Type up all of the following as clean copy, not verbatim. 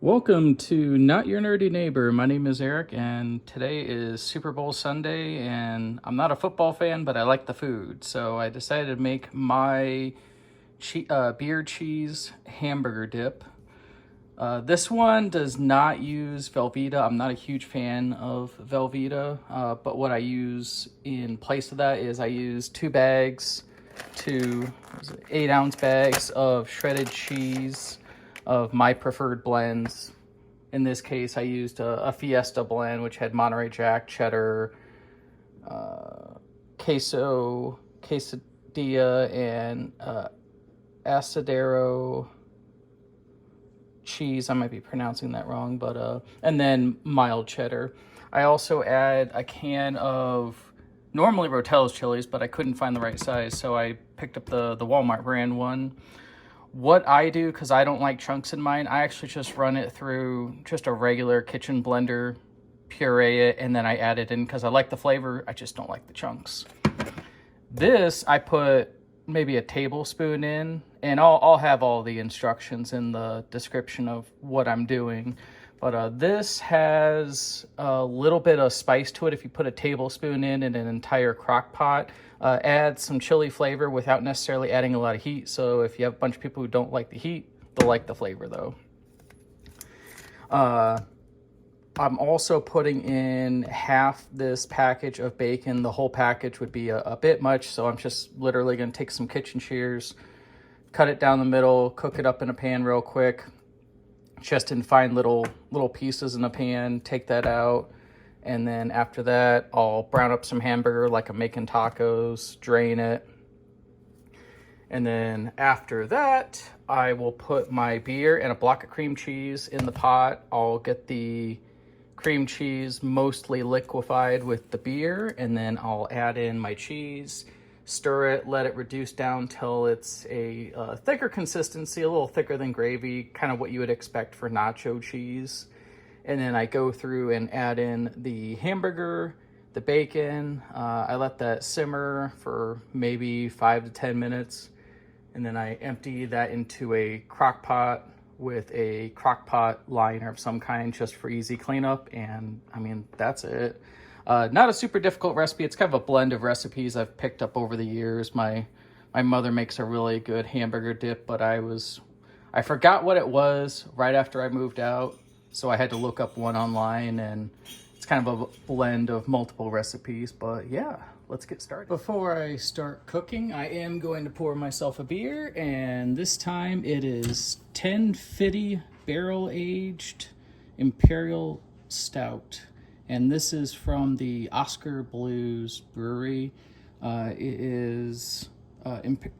Welcome to Not Your Nerdy Neighbor. My name is Eric, and today is Super Bowl Sunday, and I'm not a football fan, but I like the food. So I decided to make my beer cheese hamburger dip. This one does not use Velveeta. I'm not a huge fan of Velveeta, but what I use in place of that is I use two 8-ounce bags of shredded cheese of my preferred blends. In this case, I used a Fiesta blend, which had Monterey Jack, cheddar, quesadilla, and asadero cheese. I might be pronouncing that wrong, but and then mild cheddar. I also add a can of normally Rotello's chilies, but I couldn't find the right size, so I picked up the Walmart brand one. What I do, because I don't like chunks in mine, I actually just run it through just a regular kitchen blender, puree it, and then I add it in because I like the flavor. I just don't like the chunks. This, I put maybe a tablespoon in, and I'll have all the instructions in the description of what I'm doing. But this has a little bit of spice to it. If you put a tablespoon in an entire crock pot, add some chili flavor without necessarily adding a lot of heat. So if you have a bunch of people who don't like the heat, they'll like the flavor though. I'm also putting in half this package of bacon. The whole package would be a bit much, so I'm just literally going to take some kitchen shears, cut it down the middle, cook it up in a pan real quick, just in fine little pieces in a pan, take that out. And then after that, I'll brown up some hamburger like I'm making tacos, drain it. And then after that, I will put my beer and a block of cream cheese in the pot. I'll get the cream cheese mostly liquefied with the beer, and then I'll add in my cheese, stir it, let it reduce down till it's a thicker consistency, a little thicker than gravy, kind of what you would expect for nacho cheese. And then I go through and add in the hamburger, the bacon. I let that simmer for maybe 5 to 10 minutes. And then I empty that into a crock pot with a crock pot liner of some kind just for easy cleanup. And I mean, that's it. Not a super difficult recipe. It's kind of a blend of recipes I've picked up over the years. My mother makes a really good hamburger dip, but I forgot what it was right after I moved out. So I had to look up one online, and it's kind of a blend of multiple recipes. But yeah, let's get started. Before I start cooking, I am going to pour myself a beer, and this time it is 1050 barrel-aged Imperial Stout. And this is from the Oscar Blues Brewery. It is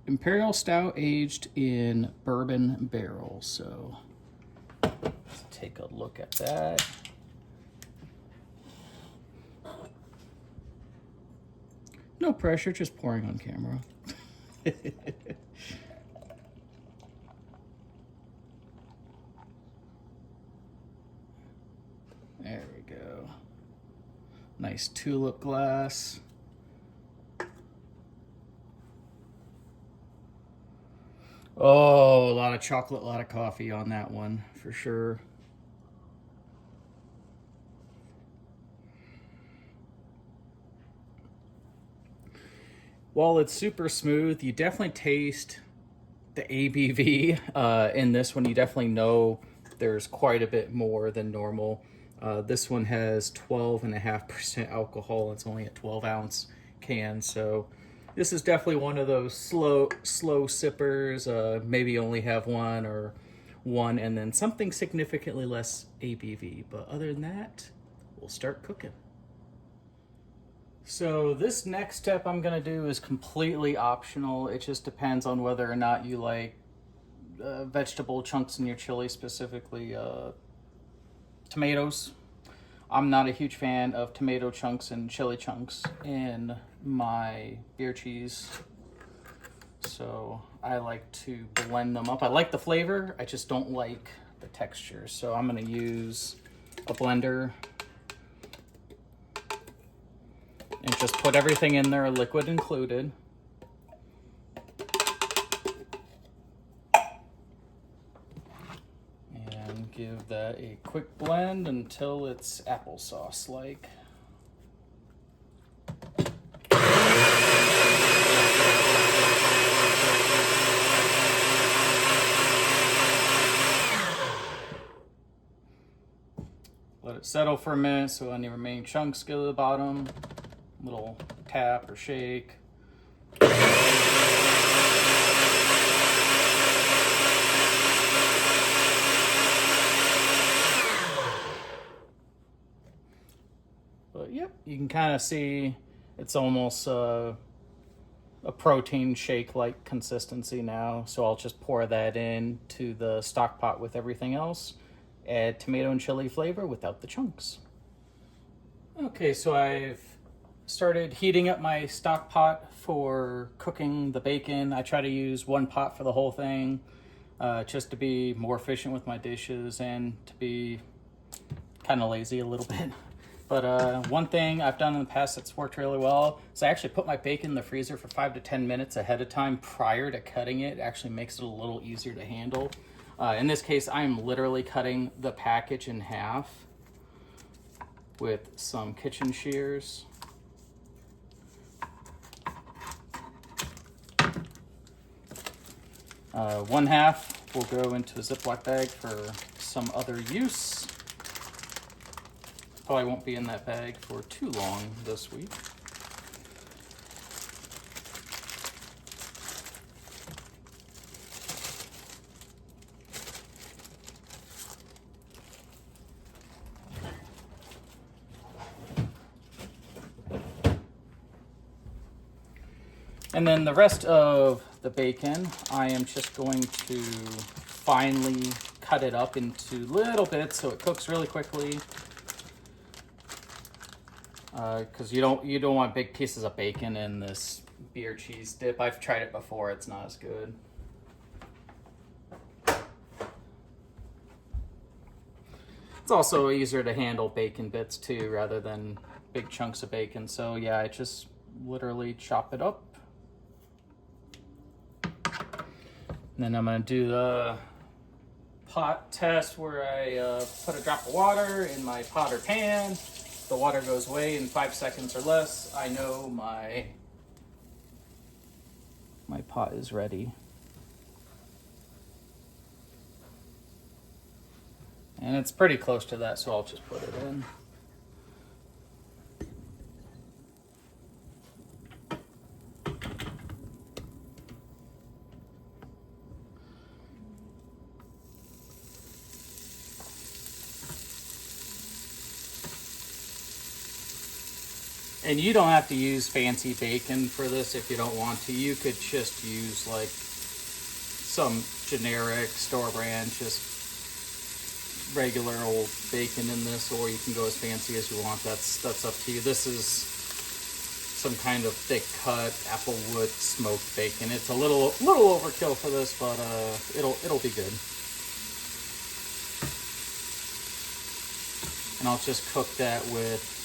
Imperial Stout aged in bourbon barrels. So let's take a look at that. No pressure, just pouring on camera. There we go. Nice tulip glass. Oh, a lot of chocolate, a lot of coffee on that one, for sure. While it's super smooth, you definitely taste the ABV. In this one, you definitely know there's quite a bit more than normal. This one has 12.5% alcohol. It's only a 12-ounce can, so this is definitely one of those slow sippers. Maybe only have one and then something significantly less ABV. But other than that, we'll start cooking. So this next step I'm gonna do is completely optional. It just depends on whether or not you like vegetable chunks in your chili, specifically tomatoes. I'm not a huge fan of tomato chunks and chili chunks in my beer cheese, so I like to blend them up. I like the flavor, I just don't like the texture. So I'm gonna use a blender and just put everything in there, liquid included. And give give that a quick blend until it's applesauce-like. Let it settle for a minute so any remaining chunks go to the bottom. Little tap or shake. But yep, you can kind of see it's almost a protein shake-like consistency now. So I'll just pour that into the stock pot with everything else. Add tomato and chili flavor without the chunks. Okay, so I've started heating up my stock pot for cooking the bacon. I try to use one pot for the whole thing, just to be more efficient with my dishes and to be kind of lazy a little bit. But one thing I've done in the past that's worked really well is I actually put my bacon in the freezer for 5 to 10 minutes ahead of time prior to cutting it. It actually makes it a little easier to handle. In this case, I'm literally cutting the package in half with some kitchen shears. One half will go into a Ziploc bag for some other use. Probably won't be in that bag for too long this week. And then the rest of the bacon, I am just going to finely cut it up into little bits so it cooks really quickly. Because you don't want big pieces of bacon in this beer cheese dip. I've tried it before, it's not as good. It's also easier to handle bacon bits too rather than big chunks of bacon. So yeah, I just literally chop it up. And then I'm gonna do the pot test where I put a drop of water in my pot or pan. The water goes away in 5 seconds or less. I know my pot is ready. And it's pretty close to that, so I'll just put it in. And you don't have to use fancy bacon for this if you don't want to. You could just use like some generic store brand, just regular old bacon in this, or you can go as fancy as you want. That's up to you. This is some kind of thick cut applewood smoked bacon. It's a little overkill for this, but it'll be good. And I'll just cook that with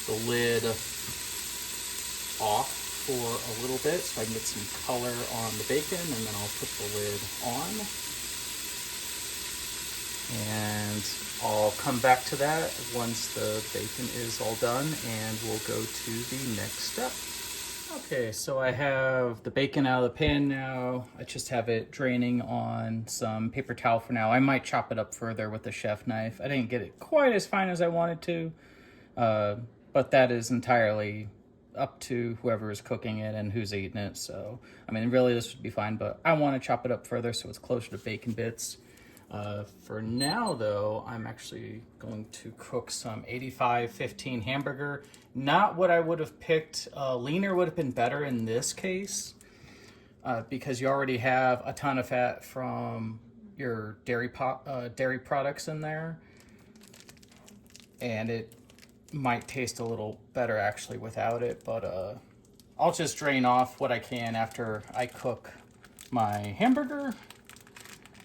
the lid off for a little bit so I can get some color on the bacon, and then I'll put the lid on. And I'll come back to that once the bacon is all done, and we'll go to the next step. Okay, so I have the bacon out of the pan now. I just have it draining on some paper towel for now. I might chop it up further with the chef knife. I didn't get it quite as fine as I wanted to. But that is entirely up to whoever is cooking it and who's eating it. So, I mean, really this would be fine, but I want to chop it up further so it's closer to bacon bits. For now, though, I'm actually going to cook some 85-15 hamburger. Not what I would have picked. Leaner would have been better in this case because you already have a ton of fat from your dairy products in there. And it might taste a little better actually without it, but I'll just drain off what I can after I cook my hamburger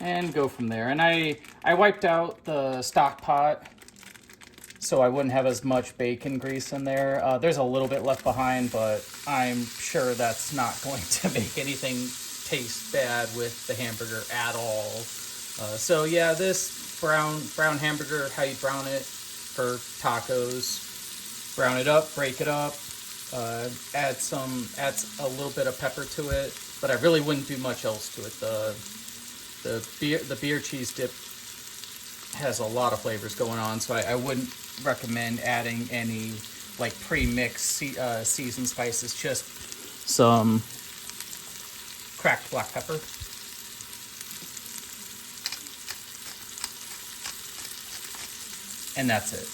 and go from there. And I wiped out the stock pot so I wouldn't have as much bacon grease in there. There's a little bit left behind, but I'm sure that's not going to make anything taste bad with the hamburger at all. So yeah, this brown hamburger, how you brown it for tacos. Brown it up, break it up, add a little bit of pepper to it, but I really wouldn't do much else to it. The beer cheese dip has a lot of flavors going on, so I wouldn't recommend adding any like pre-mixed seasoned spices. Just some cracked black pepper. And that's it.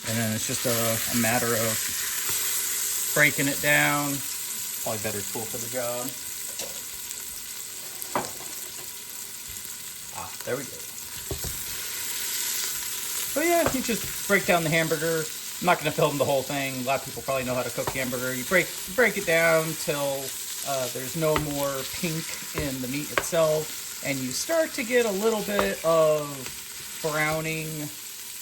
And then it's just a matter of breaking it down. Probably better tool for the job. There we go. So yeah, you just break down the hamburger. I'm not going to film the whole thing. A lot of people probably know how to cook hamburger. You break it down till there's no more pink in the meat itself, and you start to get a little bit of browning,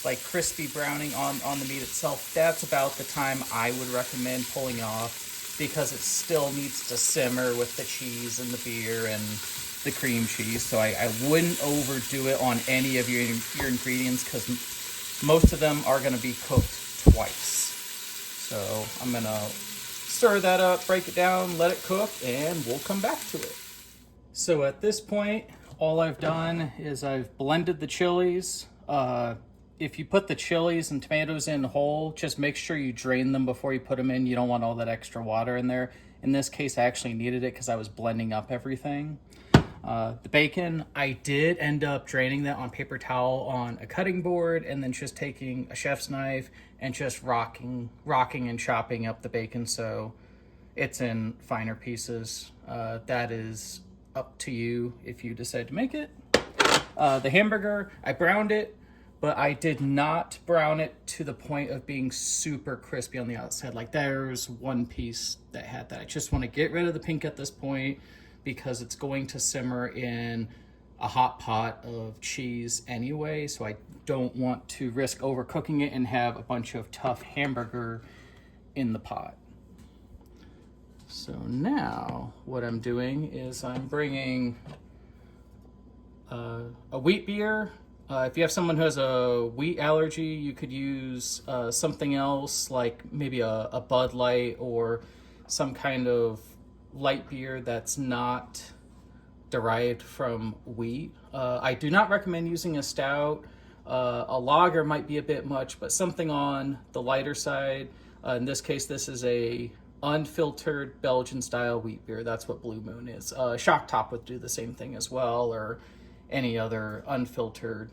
like crispy browning on the meat itself. That's about the time I would recommend pulling off, because it still needs to simmer with the cheese and the beer and the cream cheese. So I wouldn't overdo it on any of your ingredients, because most of them are going to be cooked twice. So I'm going to stir that up, break it down, let it cook, and we'll come back to it. So at this point, all I've done is I've blended the chilies. If you put the chilies and tomatoes in whole, just make sure you drain them before you put them in. You don't want all that extra water in there. In this case, I actually needed it because I was blending up everything. The bacon, I did end up draining that on paper towel on a cutting board, and then just taking a chef's knife and just rocking and chopping up the bacon so it's in finer pieces. That is up to you if you decide to make it. The hamburger, I browned it, but I did not brown it to the point of being super crispy on the outside. Like, there's one piece that had that. I just want to get rid of the pink at this point, because it's going to simmer in a hot pot of cheese anyway, so I don't want to risk overcooking it and have a bunch of tough hamburger in the pot. So now what I'm doing is I'm bringing a wheat beer. If you have someone who has a wheat allergy, you could use something else, like maybe a Bud Light or some kind of light beer that's not derived from wheat. I do not recommend using a stout. A lager might be a bit much, but something on the lighter side. In this case, this is a unfiltered Belgian style wheat beer. That's what Blue Moon is. Shock Top would do the same thing as well, or any other unfiltered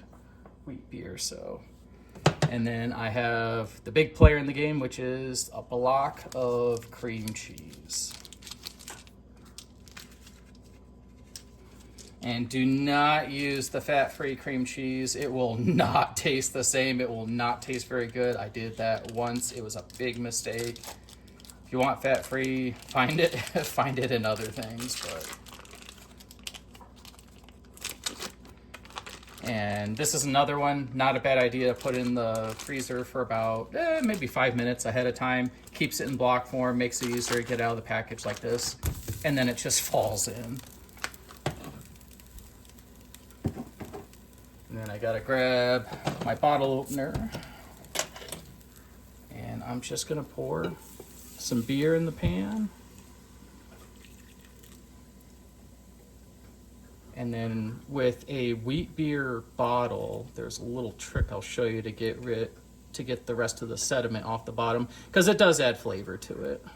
wheat beer. So, and then I have the big player in the game, which is a block of cream cheese. And do not use the fat-free cream cheese. It will not taste the same. It will not taste very good. I did that once. It was a big mistake. If you want fat-free, find it in other things. And this is another one. Not a bad idea to put in the freezer for about maybe 5 minutes ahead of time. Keeps it in block form, makes it easier to get out of the package like this. And then it just falls in. And then I gotta grab my bottle opener, and I'm just gonna pour some beer in the pan. And then with a wheat beer bottle, there's a little trick I'll show you to get the rest of the sediment off the bottom, because it does add flavor to it.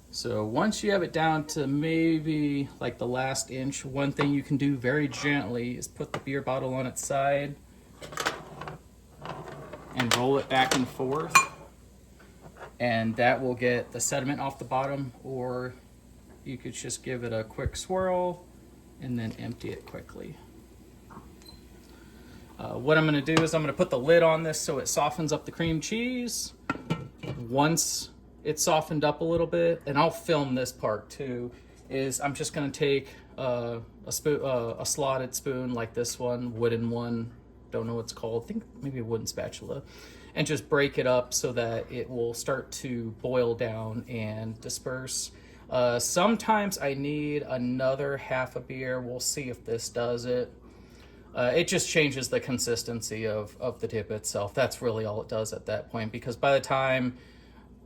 So once you have it down to maybe like the last inch, one thing you can do very gently is put the beer bottle on its side and roll it back and forth. And that will get the sediment off the bottom, or you could just give it a quick swirl and then empty it quickly. What I'm gonna do is I'm gonna put the lid on this so it softens up the cream cheese. Once it's softened up a little bit, and I'll film this part too, is I'm just gonna take a slotted spoon like this one, wooden one, don't know what it's called, I think maybe a wooden spatula, and just break it up so that it will start to boil down and disperse. Sometimes I need another half a beer. We'll see if this does it. It just changes the consistency of the dip itself. That's really all it does at that point, because by the time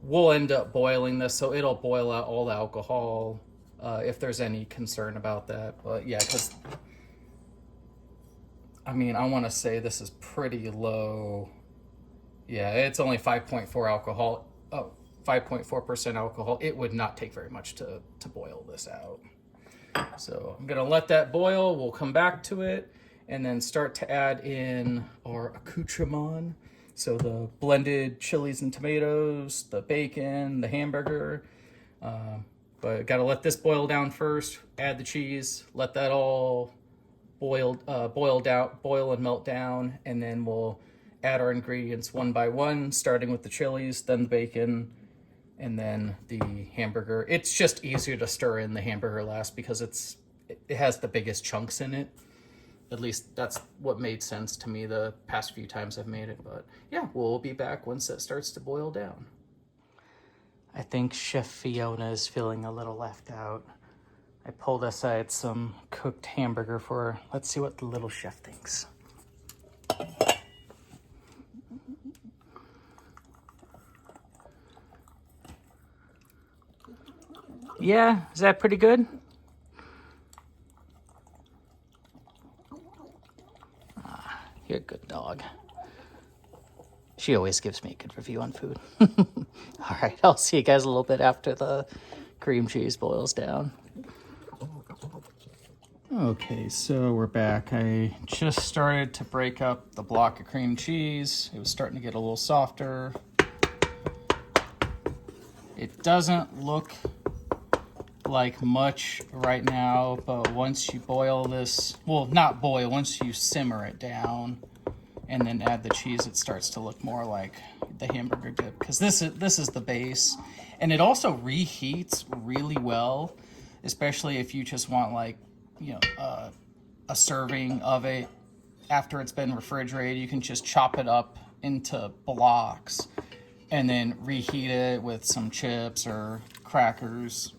we'll end up boiling this, so it'll boil out all the alcohol, if there's any concern about that. But yeah, because I mean, I want to say this is pretty low. Yeah, it's only 5.4 alcohol. Oh, 5.4% alcohol. It would not take very much to boil this out. So I'm gonna let that boil. We'll come back to it and then start to add in our accoutrement. So the blended chilies and tomatoes, the bacon, the hamburger. But gotta let this boil down first. Add the cheese. Let that all boil and melt down, and then we'll add our ingredients one by one, starting with the chilies, then the bacon, and then the hamburger. It's just easier to stir in the hamburger last because it has the biggest chunks in it. At least that's what made sense to me the past few times I've made it. But yeah, we'll be back once it starts to boil down. I think Chef Fiona is feeling a little left out. I pulled aside some cooked hamburger for her. Let's see what the little chef thinks. Yeah, is that pretty good? You're a good dog. She always gives me a good review on food. All right, I'll see you guys a little bit after the cream cheese boils down. Okay, so we're back. I just started to break up the block of cream cheese. It was starting to get a little softer. It doesn't look like much right now, but once you boil this, well, not boil, once you simmer it down and then add the cheese, it starts to look more like the hamburger dip, because this is the base. And it also reheats really well, especially if you just want, like, you know, a serving of it after it's been refrigerated. You can just chop it up into blocks and then reheat it with some chips or crackers.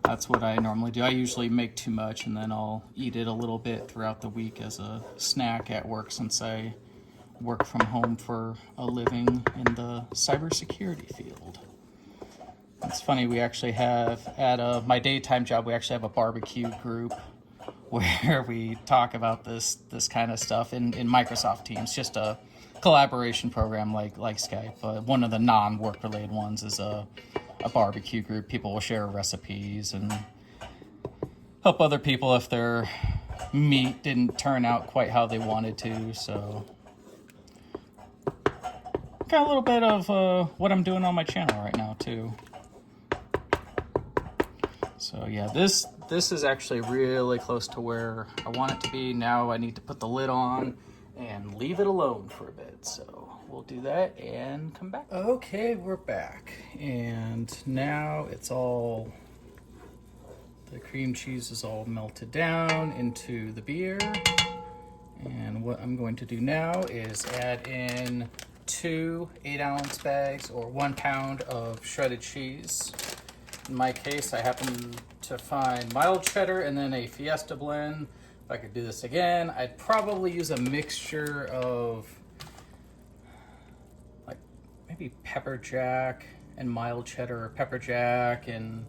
That's what I normally do. I usually make too much and then I'll eat it a little bit throughout the week as a snack at work, since I work from home for a living in the cybersecurity field. It's funny, we actually have, at my daytime job, we actually have a barbecue group where we talk about this kind of stuff in Microsoft Teams, just a collaboration program like Skype. But one of the non-work related ones is a barbecue group. People will share recipes and help other people if their meat didn't turn out quite how they wanted to. So got a little bit of what I'm doing on my channel right now too. So yeah, this is actually really close to where I want it to be. Now I need to put the lid on and leave it alone for a bit. So we'll do that and come back. Okay, we're back. And now it's all, the cream cheese is all melted down into the beer. And what I'm going to do now is add in 2 8-ounce bags or 1 pound of shredded cheese. In my case, I happen to find mild cheddar and then a Fiesta blend. If I could do this again, I'd probably use a mixture of like maybe pepper jack and mild cheddar, or pepper jack and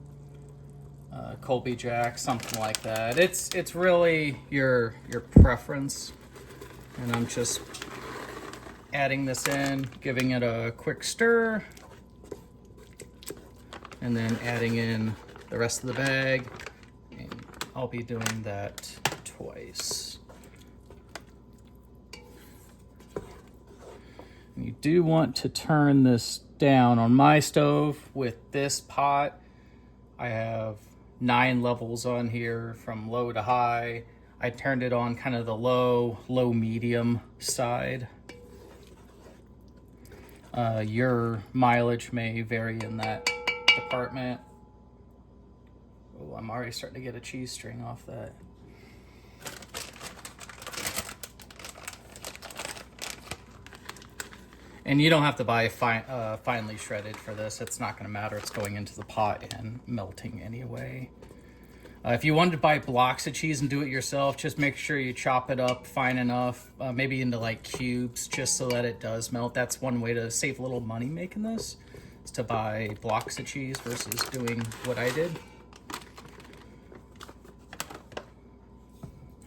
Colby jack, something like that. It's really your preference. And I'm just adding this in, giving it a quick stir, and then adding in the rest of the bag. And I'll be doing that twice. And you do want to turn this down. On my stove with this pot, I have 9 levels on here from low to high. I turned it on kind of the low medium side. Your mileage may vary in that department. Oh, I'm already starting to get a cheese string off that. And you don't have to buy finely shredded for this. It's not going to matter. It's going into the pot and melting anyway. If you wanted to buy blocks of cheese and do it yourself, just make sure you chop it up fine enough, maybe into like cubes, just so that it does melt. That's one way to save a little money making this, is to buy blocks of cheese versus doing what I did.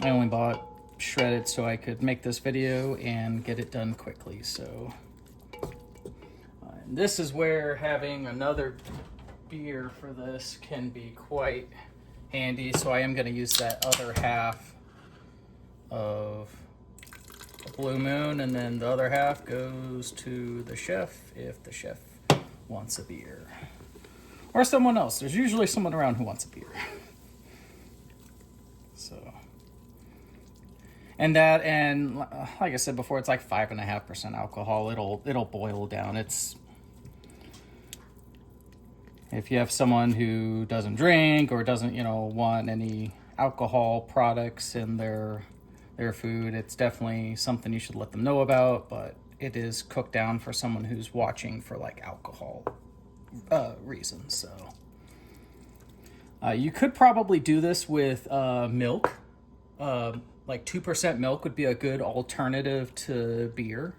I only bought shredded so I could make this video and get it done quickly. So and this is where having another beer for this can be quite handy. So I am going to use that other half of a Blue Moon, and then the other half goes to the chef if the chef wants a beer, or someone else. There's usually someone around who wants a beer. So, and that, and like I said before, it's like 5.5% alcohol. It'll boil down. It's, if you have someone who doesn't drink or doesn't, want any alcohol products in their food, it's definitely something you should let them know about. But it is cooked down for someone who's watching for like alcohol reasons. So you could probably do this with milk. Like 2% milk would be a good alternative to beer.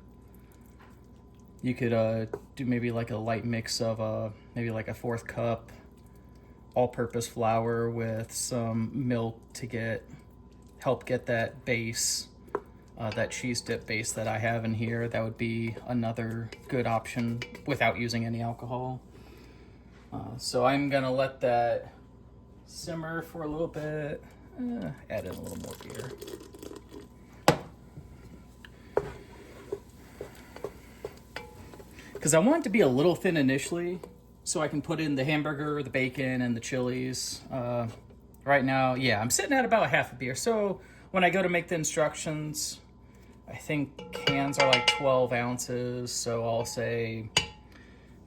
You could do maybe like a light mix of maybe like a 1/4 cup all-purpose flour with some milk to help get that base, that cheese dip base that I have in here. That would be another good option without using any alcohol. So I'm gonna let that simmer for a little bit. Add in a little more beer. Because I want it to be a little thin initially, so I can put in the hamburger, the bacon, and the chilies. Right now, yeah, I'm sitting at about half a beer. So when I go to make the instructions, I think cans are like 12 ounces. So I'll say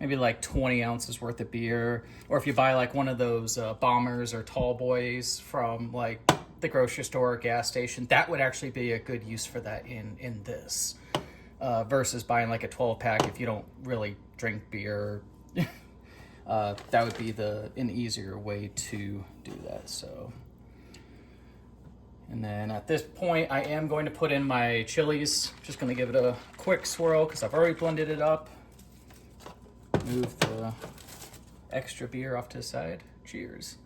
maybe like 20 ounces worth of beer. Or if you buy like one of those bombers or tall boys from like the grocery store or gas station, that would actually be a good use for that in this. Versus buying like a 12-pack if you don't really drink beer. That would be an easier way to do that. So, and then at this point, I am going to put in my chilies. Just going to give it a quick swirl because I've already blended it up. Move the extra beer off to the side. Cheers.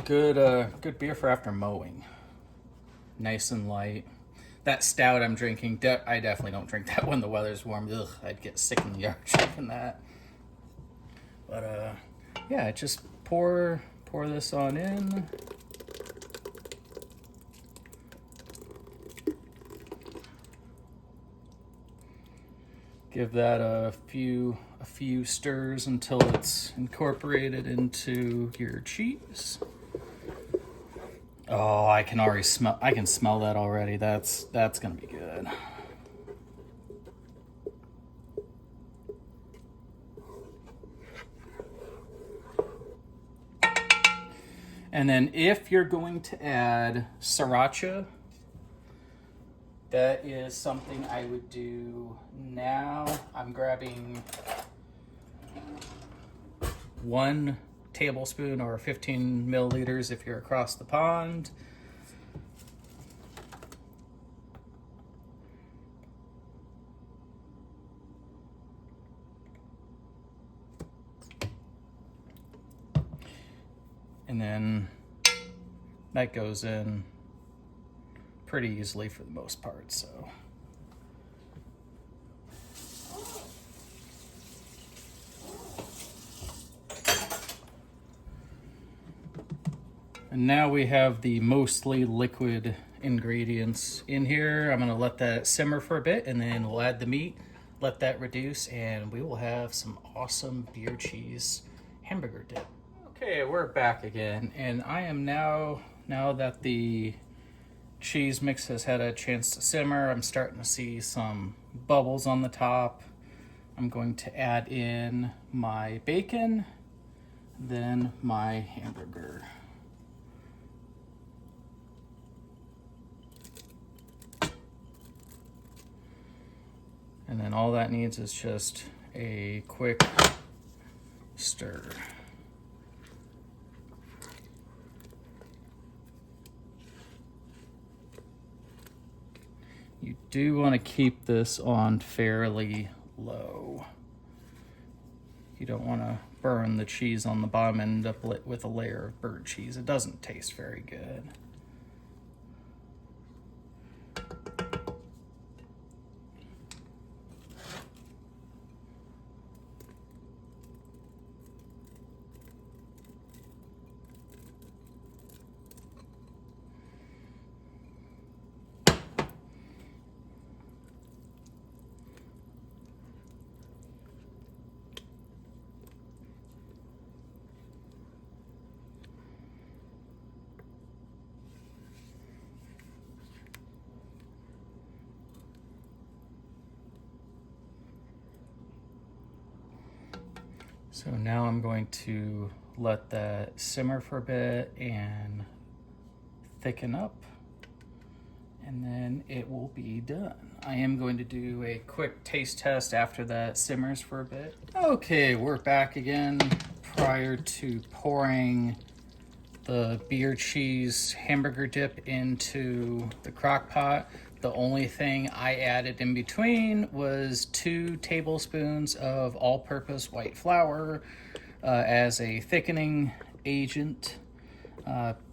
Good beer for after mowing. Nice and light. That stout I'm drinking, I definitely don't drink that when the weather's warm. Ugh, I'd get sick in the yard drinking that. But yeah, just pour this on in. Give that a few stirs until it's incorporated into your cheese. Oh, I can smell that already. That's gonna be good. And then if you're going to add sriracha, that is something I would do now. I'm grabbing 1 tablespoon or 15 milliliters if you're across the pond. And then that goes in pretty easily for the most part, so. And now we have the mostly liquid ingredients in here. I'm gonna let that simmer for a bit and then we'll add the meat, let that reduce, and we will have some awesome beer cheese hamburger dip. Okay, we're back again, and I am now that the cheese mix has had a chance to simmer, I'm starting to see some bubbles on the top. I'm going to add in my bacon, then my hamburger. And then all that needs is just a quick stir. You do want to keep this on fairly low. You don't want to burn the cheese on the bottom and end up with a layer of burnt cheese. It doesn't taste very good. So now I'm going to let that simmer for a bit and thicken up, and then it will be done. I am going to do a quick taste test after that simmers for a bit. Okay, we're back again. Prior to pouring the beer cheese hamburger dip into the crock pot, the only thing I added in between was 2 tablespoons of all-purpose white flour as a thickening agent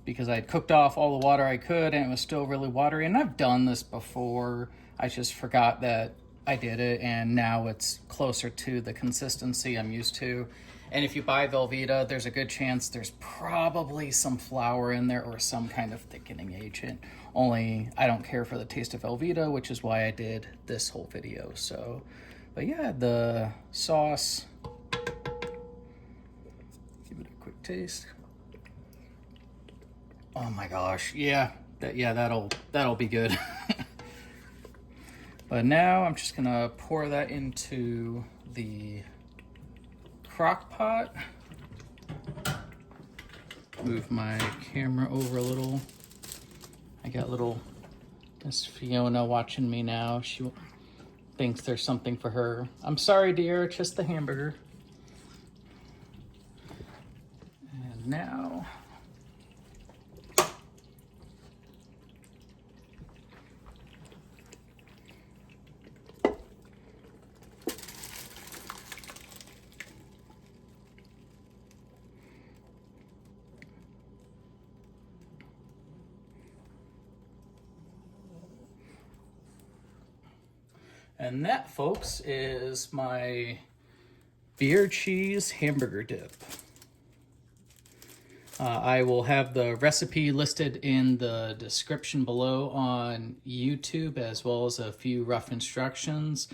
because I had cooked off all the water I could and it was still really watery. And I've done this before. I just forgot that I did it, and now it's closer to the consistency I'm used to. And if you buy Velveeta, there's a good chance there's probably some flour in there or some kind of thickening agent. Only I don't care for the taste of Velveeta, which is why I did this whole video. So, but yeah, the sauce, give it a quick taste. Oh my gosh, yeah, that'll be good. But now I'm just gonna pour that into the crock pot. Move my camera over a little. I got Miss Fiona watching me now. She thinks there's something for her. I'm sorry, dear, it's just the hamburger. And now and that, folks, is my beer cheese hamburger dip. I will have the recipe listed in the description below on YouTube, as well as a few rough instructions.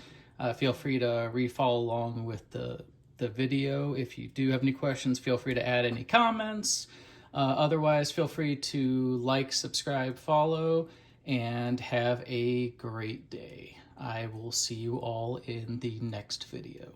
Feel free to re-follow along with the video. If you do have any questions, feel free to add any comments. Otherwise, feel free to like, subscribe, follow, and have a great day. I will see you all in the next video.